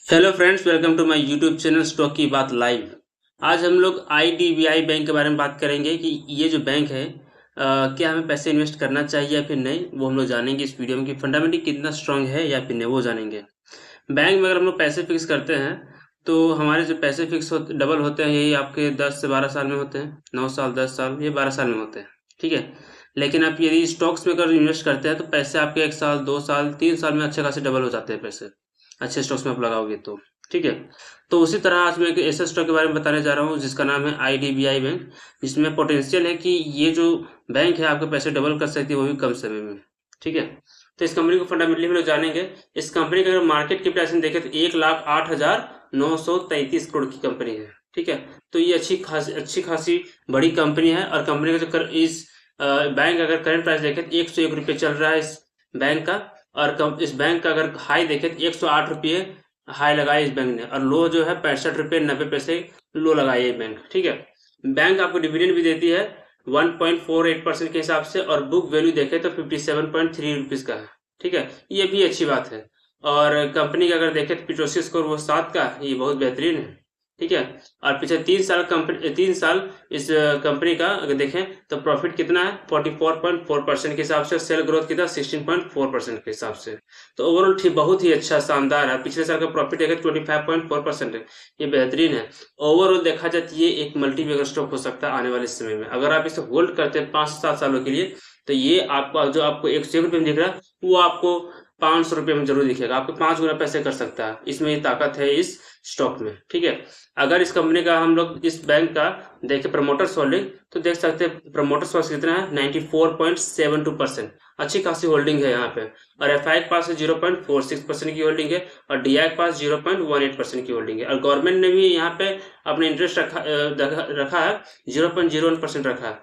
Hello friends, welcome to my YouTube channel stock की बात live. आज हम लोग आईडीबीआई बैंक के बारे में बात करेंगे कि ये जो बैंक है क्या हमें पैसे इन्वेस्ट करना चाहिए या फिर नहीं, वो हम लोग जानेंगे इस वीडियो में कि फंडामेंटली कितना स्ट्रांग है या फिर नहीं, वो जानेंगे। बैंक में अगर हम लोग पैसे फिक्स करते हैं तो हमारे जो पैसे फिक्स डबल होते हैं, यही आपके 10 से 12 साल में होते हैं। 9 साल, 10 साल, ये 12 साल में होते हैं। ठीक है। लेकिन आप यदि स्टॉक्स में अगर इन्वेस्ट करते हैं तो पैसे आपके 1 साल, 2 साल, 3 साल में अच्छे खासे डबल हो जाते हैं पैसे, अच्छे स्टॉक्स में आप लगाओगे तो। ठीक है। तो उसी तरह आज मैं एक ऐसे स्टॉक के बारे में बताने जा रहा हूँ जिसका नाम है आईडीबीआई बैंक, जिसमें पोटेंशियल है कि ये जो बैंक है आपके पैसे डबल कर सकती है, वो भी कम समय में। ठीक है। तो इस कंपनी को फंडामेंटली हम लोग जानेंगे। इस कंपनी का अगर मार्केट कैपिटलाइजेशन देखें तो 1,08,933 करोड़ की कंपनी है। ठीक है। तो ये अच्छी खासी बड़ी कंपनी है। और कंपनी का जो इस बैंक अगर करंट प्राइस देखें तो 101 रुपये चल रहा है इस बैंक का। और इस बैंक का अगर हाई देखें तो 108 रुपये हाई लगाया इस बैंक ने, और लो जो है 65 रुपये 90 पैसे लो लगाया ये बैंक। ठीक है। बैंक आपको डिविडेंड भी देती है 1.48% के हिसाब से, और बुक वैल्यू देखें तो 57.3 रुपीज का है। ठीक है। ये भी अच्छी बात है। और कंपनी का अगर देखें तो पिटोसी स्कोर वो 7 का, ये बहुत बेहतरीन है। ठीक है। और पिछले 3 साल इस कंपनी का अगर देखें तो प्रॉफिट कितना है 44.4% के हिसाब से, सेल ग्रोथ कितना 16.4% के हिसाब से। तो ओवरऑल ठीक बहुत ही अच्छा शानदार है। पिछले साल का प्रॉफिट देखें 25.4% है, ये बेहतरीन है। ओवरऑल देखा जाए तो ये एक मल्टी बैगर स्टॉक हो सकता है आने वाले समय में, अगर आप इसे होल्ड करते हैं 5 से 7 सालों के लिए। तो ये आपको 101 रुपये में दिख रहा है, वो आपको 500 रुपये में जरूर दिखेगा, आपको 5 गुना पैसे कर सकता है। इसमें ये ताकत है इस स्टॉक में। ठीक है। अगर इस कंपनी का हम लोग इस बैंक का देखें प्रमोटर्स होल्डिंग, तो देख सकते हैं प्रमोटर्स पास कितना है 94.72%, अच्छी खासी होल्डिंग है यहाँ पे। और एफआई के पास 0.46% की होल्डिंग है, और डीआई के पास 0.18% की होल्डिंग है। और गवर्नमेंट ने भी यहाँ पे अपने इंटरेस्ट रखा है 0.01% रखा है।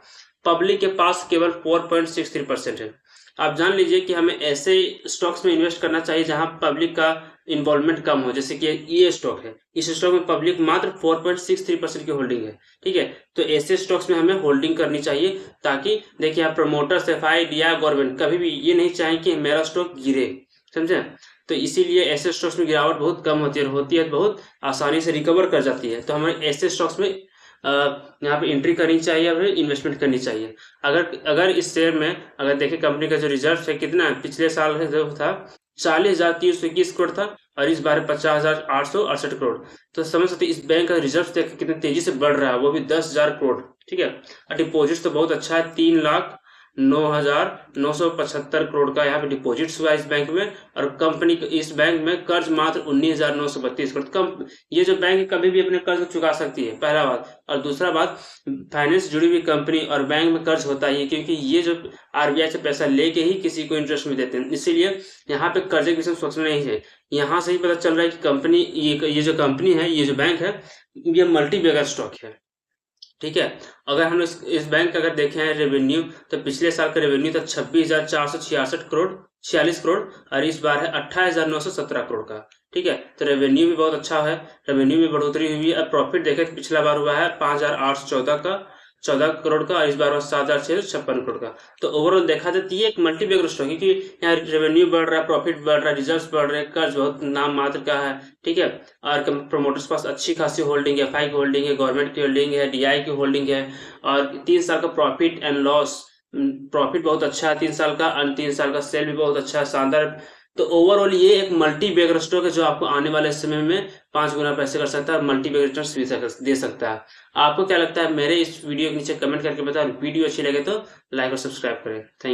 पब्लिक के पास केवल 4.63% है। आप जान लीजिए कि हमें ऐसे स्टॉक्स में इन्वेस्ट करना चाहिए जहां पब्लिक का इन्वॉल्वमेंट कम हो, जैसे कि ये स्टॉक है, इस स्टॉक में पब्लिक मात्र 4.63% की होल्डिंग है। ठीक है। तो ऐसे स्टॉक्स में हमें होल्डिंग करनी चाहिए, ताकि देखिए आप प्रमोटर्स, एफआई, डीआई, गवर्नमेंट कभी भी ये नहीं चाहें कि मेरा स्टॉक गिरे, समझे। तो इसीलिए ऐसे स्टॉक्स में गिरावट बहुत कम होती है बहुत आसानी से रिकवर कर जाती है। तो हमें ऐसे स्टॉक्स में यहाँ पे एंट्री करनी चाहिए, और इन्वेस्टमेंट करनी चाहिए। अगर अगर इस शेयर में अगर देखें कंपनी का जो रिजर्व है कितना है, पिछले साल जो था 40,321 करोड़ था, और इस बार 50,868 करोड़। तो समझ सकते इस बैंक का रिजर्व देख कितनी तेजी से बढ़ रहा है, वो भी 10,000 करोड़। ठीक है। और डिपॉजिट तो बहुत अच्छा है, 3,09,975 करोड़ का यहाँ पे डिपॉजिट्स हुआ इस बैंक में। और कंपनी इस बैंक में कर्ज मात्र 19,932 करोड़। कम ये जो बैंक है कभी भी अपने कर्ज को चुका सकती है, पहला बात। और दूसरा बात, फाइनेंस से जुड़ी हुई कंपनी और बैंक में कर्ज होता ही है, क्योंकि ये जो आरबीआई से पैसा लेके ही किसी को इंटरेस्ट में देते हैं, इसीलिए यहाँ पे कर्जे के विषय में सोचना नहीं है। यहाँ से ही पता चल रहा है कि कंपनी ये जो कंपनी है, ये जो बैंक है, ये मल्टी बैगर स्टॉक है। ठीक है। अगर हम इस बैंक का अगर देखें रेवेन्यू, तो पिछले साल का रेवेन्यू था 26,466 करोड़ 46 करोड़, और इस बार है 28,917 करोड़ का। ठीक है। तो रेवेन्यू भी बहुत अच्छा है, रेवेन्यू में बढ़ोतरी हुई है। और प्रॉफिट देखें तो पिछला बार हुआ है 5,814 करोड़ का, और इस बार हुआ 7,656 करोड़ का। तो ओवरऑल देखा जाए तो ये एक मल्टी बैगर स्टॉक है, क्योंकि यहाँ रेवेन्यू बढ़ रहा है, प्रॉफिट बढ़ रहा है, रिजर्व बढ़ रहे हैं, कर्ज बहुत नाम मात्र का है। ठीक है। और प्रमोटर्स पास अच्छी खासी होल्डिंग है, एफआई की होल्डिंग है, गवर्नमेंट की होल्डिंग है, डीआई की होल्डिंग है। और 3 साल का प्रॉफिट एंड लॉस, प्रॉफिट बहुत अच्छा है 3 साल का, और 3 साल का सेल भी बहुत अच्छा है, शानदार। तो ओवरऑल ये एक मल्टी बैगर स्टॉक है जो आपको आने वाले समय में 5 गुना पैसे कर सकता है, मल्टी बैगर रिटर्न्स भी दे सकता है। आपको क्या लगता है, मेरे इस वीडियो के नीचे कमेंट करके बताओ। वीडियो अच्छी लगे तो लाइक और सब्सक्राइब करें। Thank you.